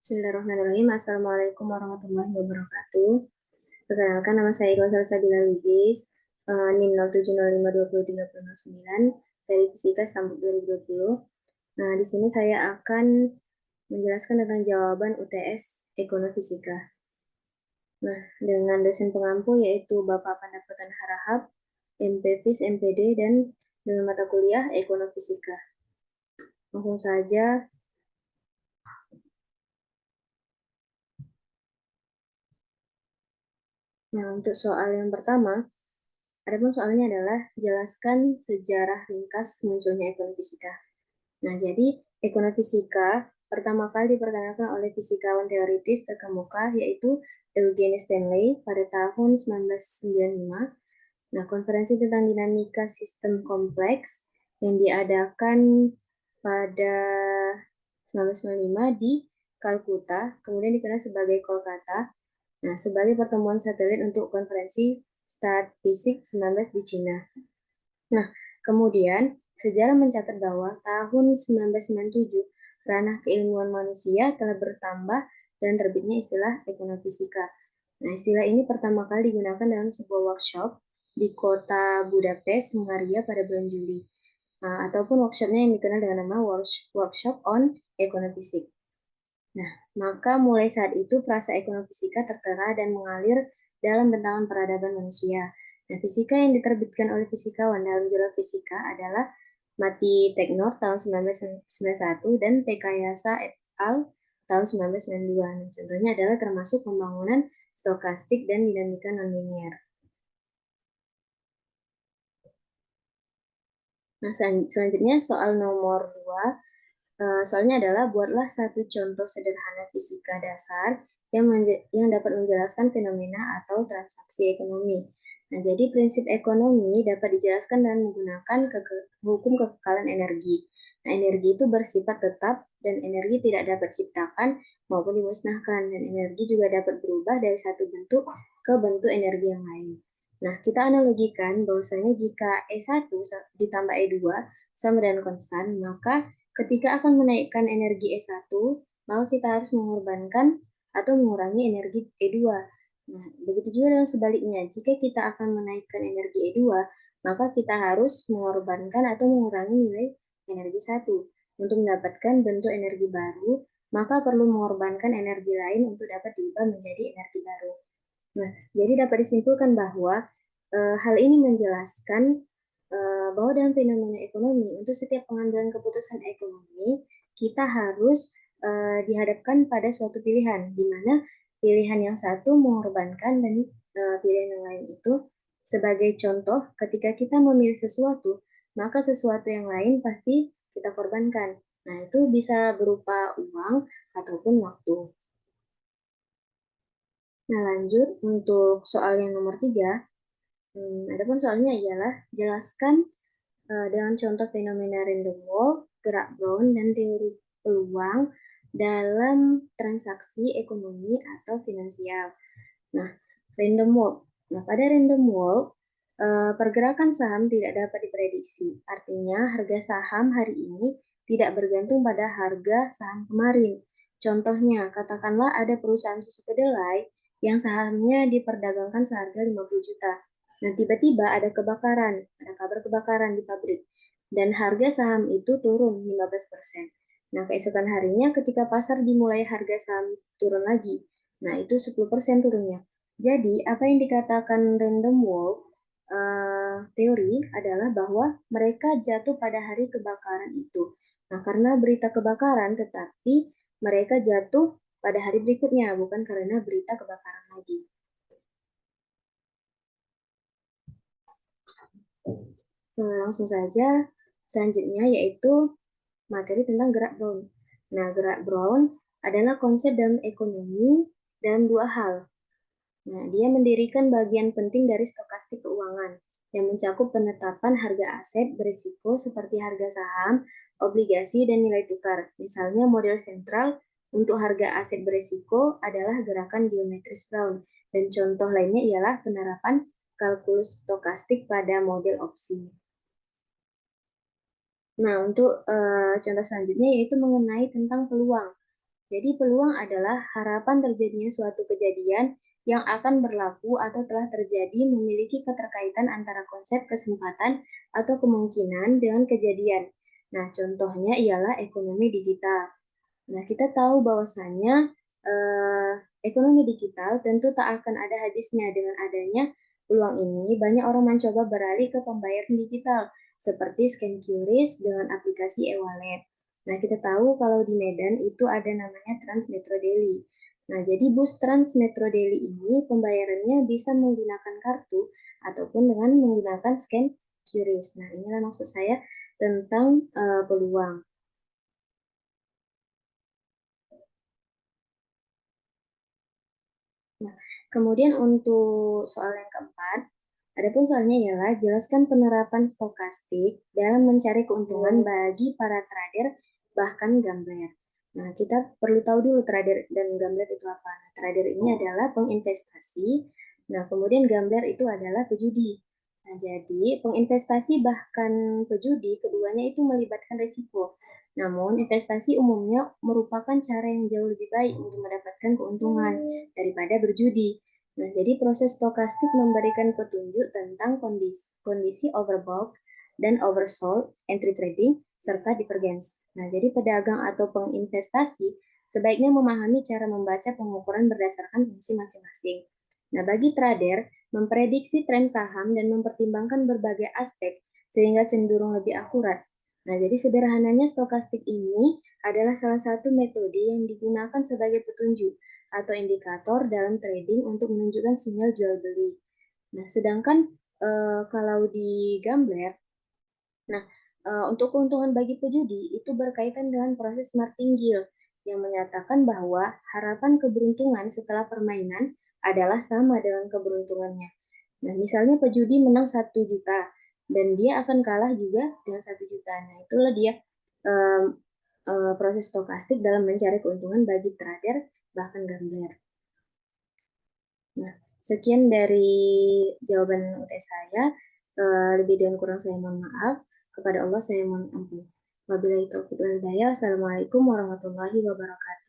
Bismillahirrahmanirrahim. Assalamualaikum warahmatullahi wabarakatuh. Perkenalkan, nama saya Iqbal Salsabila Lubis, NIM 0705203009 dari Fisika Sambut 2020. Nah, di sini saya akan menjelaskan tentang jawaban UTS Ekonomisika. Nah, dengan dosen pengampu yaitu Bapak Pandapatan Harahap, MPFIS, MPD, dan dengan mata kuliah Ekonomisika. Langsung saja. Nah, untuk soal yang pertama, adapun soalnya adalah jelaskan sejarah ringkas munculnya ekonomi fisika. Nah, jadi ekonomi fisika pertama kali diperkenalkan oleh fisikawan teoritis terkemuka yaitu Eugene Stanley pada tahun 1995. Nah, konferensi tentang dinamika sistem kompleks yang diadakan pada 1995 di Kalkuta, kemudian dikenal sebagai Kolkata. Nah, sebagai pertemuan satelit untuk konferensi Start Physics 19 di Cina. Nah, kemudian sejarah mencatat bahwa tahun 1997 ranah keilmuan manusia telah bertambah dan terbitnya istilah ekonomi fisika. Nah, istilah ini pertama kali digunakan dalam sebuah workshop di kota Budapest, Hungaria pada bulan Juli. Nah, ataupun workshopnya yang dikenal dengan nama Workshop on Ekonomi Fisik. Nah, maka mulai saat itu frasa ekonomi fisika tertera dan mengalir dalam bentangan peradaban manusia. Nah, fisika yang diterbitkan oleh fisikawan dalam jurnal fisika adalah Mati Teknor tahun 1991 dan Tekayasa et al. Tahun 1992. Nah, contohnya adalah termasuk pembangunan stokastik dan dinamika nonlinier. Nah, selanjutnya soal nomor 2. Soalnya adalah buatlah satu contoh sederhana fisika dasar yang dapat menjelaskan fenomena atau transaksi ekonomi. Nah, jadi prinsip ekonomi dapat dijelaskan dengan menggunakan hukum kekekalan energi. Nah, energi itu bersifat tetap dan energi tidak dapat diciptakan maupun dimusnahkan, dan energi juga dapat berubah dari satu bentuk ke bentuk energi yang lain. Nah, kita analogikan bahwasanya jika E1 ditambah E2 sama dengan konstan, maka ketika akan menaikkan energi E1, maka kita harus mengorbankan atau mengurangi energi E2. Nah, begitu juga dengan sebaliknya, jika kita akan menaikkan energi E2, maka kita harus mengorbankan atau mengurangi nilai energi 1. Untuk mendapatkan bentuk energi baru, maka perlu mengorbankan energi lain untuk dapat diubah menjadi energi baru. Nah, jadi dapat disimpulkan bahwa hal ini menjelaskan bahwa dalam fenomena ekonomi, untuk setiap pengambilan keputusan ekonomi, kita harus dihadapkan pada suatu pilihan, di mana pilihan yang satu mengorbankan dan pilihan yang lain itu. Sebagai contoh, ketika kita memilih sesuatu, maka sesuatu yang lain pasti kita korbankan. Nah, itu bisa berupa uang ataupun waktu. Nah, lanjut untuk soal yang nomor 3. Adapun soalnya ialah jelaskan dengan contoh fenomena random walk, gerak Brown, dan teori peluang dalam transaksi ekonomi atau finansial. Nah, random walk. Nah, pada random walk, pergerakan saham tidak dapat diprediksi. Artinya, harga saham hari ini tidak bergantung pada harga saham kemarin. Contohnya, katakanlah ada perusahaan susu kedelai yang sahamnya diperdagangkan seharga 50 juta. Nah, tiba-tiba ada kabar kebakaran di pabrik, dan harga saham itu turun 15%. Nah, keesokan harinya ketika pasar dimulai harga saham turun lagi. Nah, itu 10% turunnya. Jadi, apa yang dikatakan random walk teori adalah bahwa mereka jatuh pada hari kebakaran itu. Nah, karena berita kebakaran, tetapi mereka jatuh pada hari berikutnya, bukan karena berita kebakaran lagi. Nah, langsung saja selanjutnya yaitu materi tentang gerak Brown. Nah, gerak Brown adalah konsep dalam ekonomi dalam dua hal. Nah, dia mendirikan bagian penting dari stokastik keuangan yang mencakup penetapan harga aset berisiko seperti harga saham, obligasi, dan nilai tukar. Misalnya model sentral untuk harga aset berisiko adalah gerakan geometris Brown, dan contoh lainnya ialah penerapan kalkulus stokastik pada model opsi. Nah, untuk contoh selanjutnya yaitu mengenai tentang peluang. Jadi peluang adalah harapan terjadinya suatu kejadian yang akan berlaku atau telah terjadi memiliki keterkaitan antara konsep kesempatan atau kemungkinan dengan kejadian. Nah, contohnya ialah ekonomi digital. Nah, kita tahu bahwasannya eh, ekonomi digital tentu tak akan ada habisnya. Dengan adanya peluang ini, banyak orang mencoba beralih ke pembayaran digital seperti scan QRIS dengan aplikasi e-wallet. Nah, kita tahu kalau di Medan itu ada namanya Trans Metro Daily. Nah, jadi bus Trans Metro Daily ini pembayarannya bisa menggunakan kartu ataupun dengan menggunakan scan QRIS. Nah, inilah maksud saya tentang peluang. Nah, kemudian untuk soal yang keempat, adapun soalnya ialah jelaskan penerapan stokastik dalam mencari keuntungan bagi para trader bahkan gambler. Nah, kita perlu tahu dulu trader dan gambler itu apa. Nah, trader ini adalah penginvestasi. Nah, kemudian gambler itu adalah pejudi. Nah, jadi penginvestasi bahkan pejudi keduanya itu melibatkan risiko. Namun, investasi umumnya merupakan cara yang jauh lebih baik untuk mendapatkan keuntungan daripada berjudi. Nah, jadi proses stokastik memberikan petunjuk tentang kondisi overbought dan oversold, entry trading, serta divergence. Nah, jadi pedagang atau penginvestasi sebaiknya memahami cara membaca pengukuran berdasarkan fungsi masing-masing. Nah, bagi trader, memprediksi tren saham dan mempertimbangkan berbagai aspek sehingga cenderung lebih akurat. Nah, jadi sederhananya stokastik ini adalah salah satu metode yang digunakan sebagai petunjuk atau indikator dalam trading untuk menunjukkan sinyal jual beli. Nah, sedangkan kalau di gambler, nah untuk keuntungan bagi pejudi itu berkaitan dengan proses martingale yang menyatakan bahwa harapan keberuntungan setelah permainan adalah sama dengan keberuntungannya. Nah, misalnya pejudi menang 1 juta dan dia akan kalah juga dengan 1 juta. Nah, itulah dia um, proses stokastik dalam mencari keuntungan bagi trader bahkan gambler. Nah, sekian dari jawaban UTS saya. Lebih dan kurang saya mohon maaf. Kepada Allah saya mohon ampun. Wabillahi taufiq wal hidayah. Assalamualaikum warahmatullahi wabarakatuh.